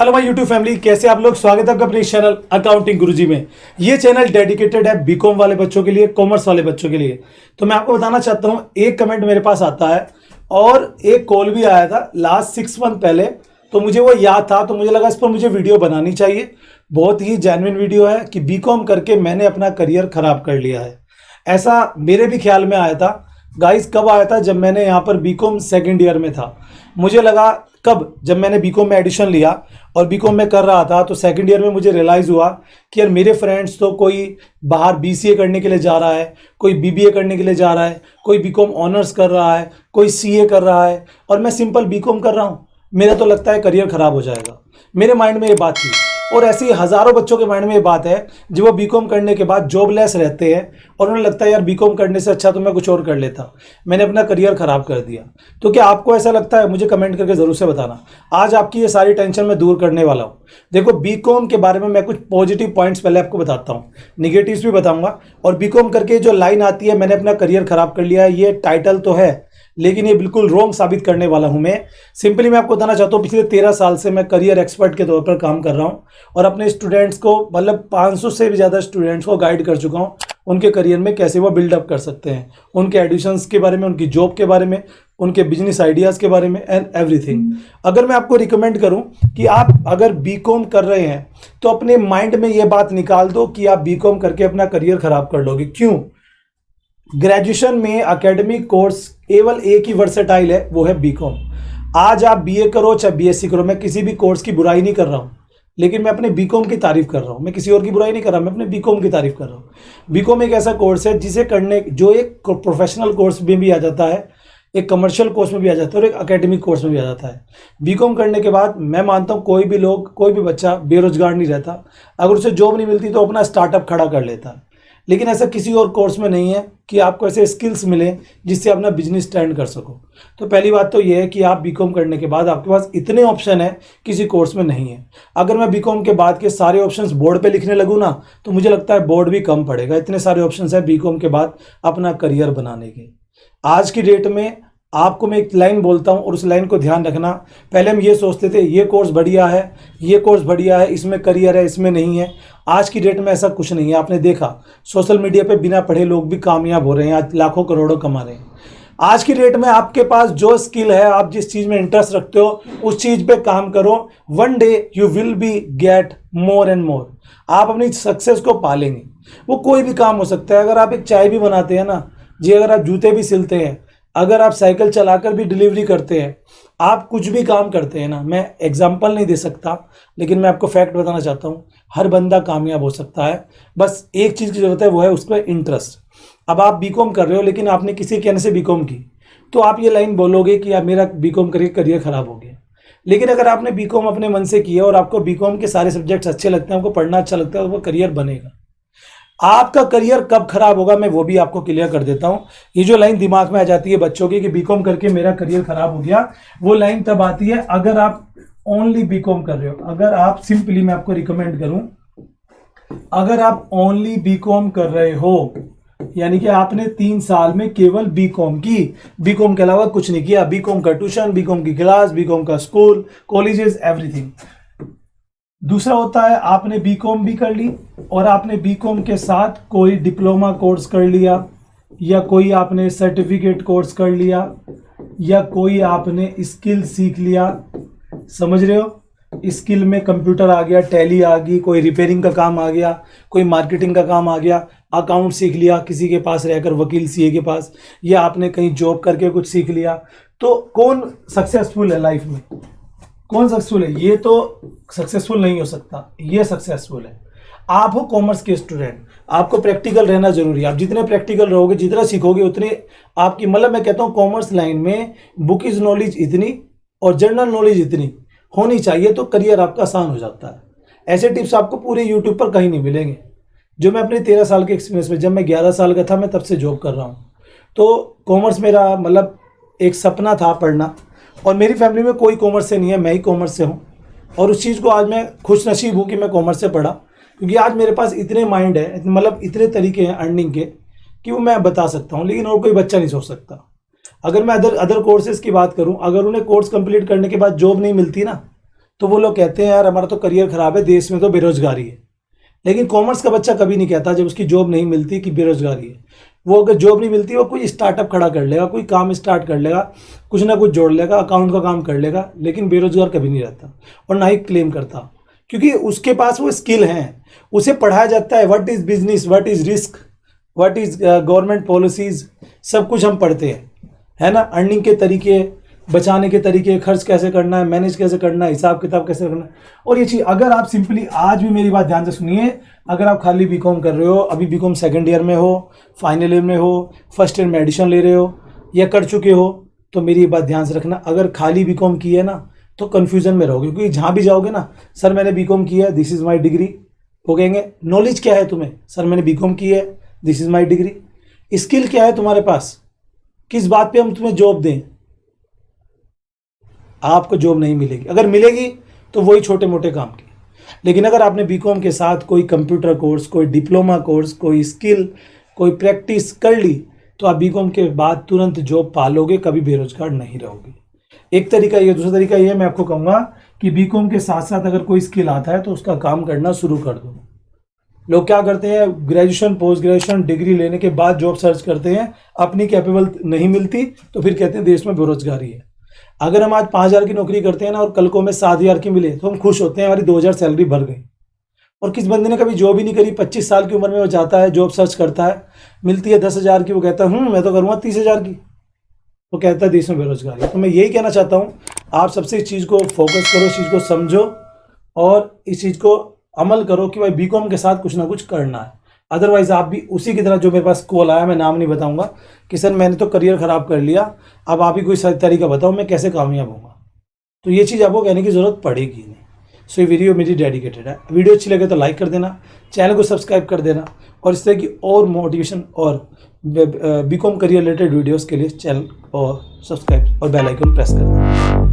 Hello my YouTube family, कैसे आप लोग। स्वागत है आपका अपने चैनल अकाउंटिंग गुरुजी में। ये चैनल डेडिकेटेड है बीकॉम वाले बच्चों के लिए, कॉमर्स वाले बच्चों के लिए। तो मैं आपको बताना चाहता हूँ, एक कमेंट मेरे पास आता है और एक कॉल भी आया था लास्ट 6 मंथ पहले, तो मुझे वो याद था, तो मुझे लगा इस पर मुझे वीडियो बनानी चाहिए। बहुत ही जेन्युइन वीडियो है कि बीकॉम करके मैंने अपना करियर खराब कर लिया है। ऐसा मेरे भी ख्याल में आया था गाइस। कब आया था? जब मैंने यहाँ पर बीकॉम सेकेंड ईयर में था। मुझे लगा कब, जब मैंने बीकॉम में एडिशन लिया और बीकॉम में कर रहा था, तो सेकंड ईयर में मुझे रियलाइज़ हुआ कि यार मेरे फ्रेंड्स तो कोई बाहर बीसीए करने के लिए जा रहा है, कोई बीबीए करने के लिए जा रहा है, कोई बीकॉम ऑनर्स कर रहा है, कोई सीए कर रहा है, और मैं सिंपल बीकॉम कर रहा हूँ। मेरा तो लगता है करियर ख़राब हो जाएगा। मेरे माइंड में ये बात थी, और ऐसी हज़ारों बच्चों के माइंड में ये बात है जो वो बीकॉम करने के बाद जॉबलेस रहते हैं और उन्हें लगता है यार बीकॉम करने से अच्छा तो मैं कुछ और कर लेता, मैंने अपना करियर ख़राब कर दिया। तो क्या आपको ऐसा लगता है? मुझे कमेंट करके ज़रूर से बताना। आज आपकी ये सारी टेंशन मैं दूर करने वाला हूँ। देखो, बीकॉम के बारे में मैं कुछ पॉजिटिव पॉइंट्स पहले आपको बताता हूँ, निगेटिव्स भी बताऊँगा। और बीकॉम करके जो लाइन आती है मैंने अपना करियर ख़राब कर लिया है, ये टाइटल तो है लेकिन ये बिल्कुल रॉन्ग साबित करने वाला हूं मैं। सिंपली मैं आपको बताना चाहता हूँ, पिछले 13 साल से मैं करियर एक्सपर्ट के तौर पर काम कर रहा हूँ और अपने स्टूडेंट्स को, मतलब 500 से भी ज़्यादा स्टूडेंट्स को गाइड कर चुका हूँ उनके करियर में कैसे वो बिल्डअप कर सकते हैं, उनके एडिशंस के बारे में, उनकी जॉब के बारे में, उनके बिजनेस आइडियाज़ के बारे में एंड एवरीथिंग। अगर मैं आपको रिकमेंड करूं कि आप अगर बीकॉम कर रहे हैं तो अपने माइंड में ये बात निकाल दो कि आप बीकॉम करके अपना करियर ख़राब कर लोगे। क्यों? ग्रेजुएशन में एकेडमिक कोर्स केवल एक ही वर्सेटाइल है, वो है बीकॉम। आज आप बीए करो चाहे बीएससी करो, मैं किसी भी कोर्स की बुराई नहीं कर रहा हूँ, लेकिन मैं अपने बीकॉम की तारीफ कर रहा हूँ। मैं किसी और की बुराई नहीं कर रहा, मैं अपने बीकॉम की तारीफ कर रहा हूँ। बीकॉम एक ऐसा कोर्स है जिसे करने, जो एक प्रोफेशनल कोर्स में भी आ जाता है, एक कमर्शियल कोर्स में भी आ जाता है और एक एकेडमिक कोर्स में भी आ जाता है। बीकॉम करने के बाद मैं मानता हूँ कोई भी लोग, कोई भी बच्चा बेरोजगार नहीं रहता। अगर उसे जॉब नहीं मिलती तो अपना स्टार्टअप खड़ा कर लेता है। लेकिन ऐसा किसी और कोर्स में नहीं है कि आपको ऐसे स्किल्स मिले जिससे अपना बिजनेस स्टैंड कर सको। तो पहली बात तो ये है कि आप बीकॉम करने के बाद आपके पास इतने ऑप्शन है किसी कोर्स में नहीं है। अगर मैं बीकॉम के बाद के सारे ऑप्शंस बोर्ड पे लिखने लगूँ ना, तो मुझे लगता है बोर्ड भी कम पड़ेगा। इतने सारे ऑप्शंस है बीकॉम के बाद अपना करियर बनाने के। आज की डेट में आपको मैं एक लाइन बोलता हूँ और उस लाइन को ध्यान रखना। पहले हम ये सोचते थे ये कोर्स बढ़िया है, ये कोर्स बढ़िया है, इसमें करियर है, इसमें नहीं है। आज की डेट में ऐसा कुछ नहीं है। आपने देखा सोशल मीडिया पे बिना पढ़े लोग भी कामयाब हो रहे हैं, आज लाखों करोड़ों कमा रहे हैं। आज की डेट में आपके पास जो स्किल है, आप जिस चीज़ में इंटरेस्ट रखते हो उस चीज़ पे काम करो। One day you will be get more and more. आप अपनी सक्सेस को पालेंगे। वो कोई भी काम हो सकता है। अगर आप एक चाय भी बनाते हैं ना जी, अगर आप जूते भी सिलते हैं, अगर आप साइकिल चलाकर भी डिलीवरी करते हैं, आप कुछ भी काम करते हैं ना, मैं एग्जांपल नहीं दे सकता लेकिन मैं आपको फैक्ट बताना चाहता हूँ, हर बंदा कामयाब हो सकता है। बस एक चीज़ की ज़रूरत है, वो है उस पर इंटरेस्ट। अब आप बीकॉम कर रहे हो लेकिन आपने किसी कहने से बीकॉम की, तो आप ये लाइन बोलोगे कि यार मेरा बीकॉम करके करियर ख़राब हो गया। लेकिन अगर आपने बीकॉम अपने मन से किया और आपको बीकॉम के सारे सब्जेक्ट्स अच्छे लगते हैं, आपको पढ़ना अच्छा लगता है, तो वो करियर बनेगा। आपका करियर कब खराब होगा मैं वो भी आपको क्लियर कर देता हूं। ये जो लाइन दिमाग में आ जाती है बच्चों की कि बीकॉम करके मेरा करियर खराब हो गया, वो लाइन तब आती है अगर आप ओनली बीकॉम कर रहे हो। अगर आप सिंपली, मैं आपको रिकमेंड करूं, अगर आप ओनली बीकॉम कर रहे हो, यानी कि आपने 3 साल में केवल बीकॉम की, बीकॉम के अलावा कुछ नहीं किया, बीकॉम का ट्यूशन, बीकॉम की क्लास, बीकॉम का स्कूल, कॉलेजेस, एवरीथिंग। दूसरा होता है आपने बीकॉम भी कर ली और आपने बीकॉम के साथ कोई डिप्लोमा कोर्स कर लिया, या कोई आपने सर्टिफिकेट कोर्स कर लिया, या कोई आपने स्किल सीख लिया। समझ रहे हो? स्किल में कंप्यूटर आ गया, टैली आ गई, कोई रिपेयरिंग का काम आ गया, कोई मार्केटिंग का काम आ गया, अकाउंट सीख लिया किसी के पास रहकर, वकील सीए के पास, या आपने कहीं जॉब करके कुछ सीख लिया। तो कौन सक्सेसफुल है लाइफ में? कौन सक्सेसफुल है? ये तो सक्सेसफुल नहीं हो सकता, ये सक्सेसफुल है। आप हो कॉमर्स के स्टूडेंट, आपको प्रैक्टिकल रहना जरूरी है। आप जितने प्रैक्टिकल रहोगे, जितना सीखोगे, उतने आपकी, मतलब मैं कहता हूँ कॉमर्स लाइन में बुक इज नॉलेज इतनी और जनरल नॉलेज इतनी होनी चाहिए तो करियर आपका आसान हो जाता है। ऐसे टिप्स आपको पूरे यूट्यूब पर कहीं नहीं मिलेंगे। जो मैं अपने 13 साल के एक्सपीरियंस में, जब मैं 11 साल का था, मैं तब से जॉब कर रहा हूँ। तो कॉमर्स मेरा मतलब एक सपना था पढ़ना, और मेरी फैमिली में कोई कॉमर्स से नहीं है, मैं ही कॉमर्स से हूँ। और उस चीज़ को आज मैं खुश नसीब हूँ कि मैं कॉमर्स से पढ़ा, क्योंकि आज मेरे पास इतने माइंड है, मतलब इतने तरीके हैं अर्निंग के कि वो मैं बता सकता हूँ, लेकिन और कोई बच्चा नहीं सोच सकता। अगर मैं अदर कोर्सेज़ की बात करूँ, अगर उन्हें कोर्स कंप्लीट करने के बाद जॉब नहीं मिलती ना, तो वो लोग कहते हैं यार हमारा तो करियर खराब है, देश में तो बेरोजगारी है। लेकिन कॉमर्स का बच्चा कभी नहीं कहता जब उसकी जॉब नहीं मिलती कि बेरोजगारी है। वो अगर जॉब नहीं मिलती वो कोई स्टार्टअप खड़ा कर लेगा, कोई काम स्टार्ट कर लेगा, कुछ ना कुछ जोड़ लेगा, अकाउंट का काम कर लेगा, लेकिन बेरोजगार कभी नहीं रहता और ना ही क्लेम करता, क्योंकि उसके पास वो स्किल हैं। उसे पढ़ाया जाता है what is business, what is risk, what is government policies, सब कुछ हम पढ़ते हैं, है ना। अर्निंग के तरीके, बचाने के तरीके, खर्च कैसे करना है, मैनेज कैसे करना है, हिसाब किताब कैसे करना है। और ये चीज़ अगर आप सिंपली आज भी मेरी बात ध्यान से सुनिए, अगर आप खाली बीकॉम कर रहे हो, अभी बीकॉम सेकंड ईयर में हो, फाइनल ईयर में हो, फर्स्ट ईयर में एडिशन ले रहे हो या कर चुके हो, तो मेरी ये बात ध्यान से रखना, अगर खाली बीकॉम की है ना तो कन्फ्यूजन में रहोगे, क्योंकि जहाँ भी जाओगे ना, सर मैंने बीकॉम किया है, दिस इज़ माई डिग्री, वो कहेंगे नॉलेज क्या है तुम्हें, सर मैंने बीकॉम की है, this is my degree. Skill क्या है तुम्हारे पास, किस बात पे हम तुम्हें जॉब दें। आपको जॉब नहीं मिलेगी, अगर मिलेगी तो वही छोटे मोटे काम की। लेकिन अगर आपने बीकॉम के साथ कोई कंप्यूटर कोर्स, कोई डिप्लोमा कोर्स, कोई स्किल, कोई प्रैक्टिस कर ली, तो आप बीकॉम के बाद तुरंत जॉब पालोगे, कभी बेरोजगार नहीं रहोगे। एक तरीका ये, दूसरा तरीका ये मैं आपको कहूँगा कि बीकॉम के साथ साथ अगर कोई स्किल आता है तो उसका काम करना शुरू कर दो। लोग क्या करते हैं, ग्रेजुएशन पोस्ट ग्रेजुएशन डिग्री लेने के बाद जॉब सर्च करते हैं, अपनी कैपेबल नहीं मिलती तो फिर कहते हैं देश में बेरोजगारी है। अगर हम आज 5,000 की नौकरी करते हैं ना और कल को हमें 7,000 की मिले तो हम खुश होते हैं, हमारी 2,000 सैलरी बढ़ गई। और किस बंदे ने कभी जॉब ही नहीं करी, 25 साल की उम्र में वो जाता है जॉब सर्च करता है, मिलती है 10,000 की, वो कहता है मैं तो करूँगा 30,000 की, वो कहता है देश में बेरोजगारी। तो मैं यही कहना चाहता हूँ, आप सबसे इस चीज़ को फोकस करो, इस चीज़ को समझो और इस चीज़ को अमल करो कि भाई बीकॉम के साथ कुछ ना कुछ करना है। अदरवाइज आप भी उसी की तरह, जो मेरे पास कॉल आया, मैं नाम नहीं बताऊंगा, कि सर मैंने तो करियर ख़राब कर लिया, अब आप ही कोई सही तरीका बताओ मैं कैसे कामयाब होऊंगा। तो ये चीज़ आपको कहने की ज़रूरत पड़ेगी नहीं। सो ये वीडियो मेरी डेडिकेटेड है। वीडियो अच्छी लगे तो लाइक कर देना, चैनल को सब्सक्राइब कर देना, और इस तरह की और मोटिवेशन और बीकॉम करियर रिलेटेड वीडियोज़ के लिए चैनल और सब्सक्राइब और बेल आइकन प्रेस कर देना।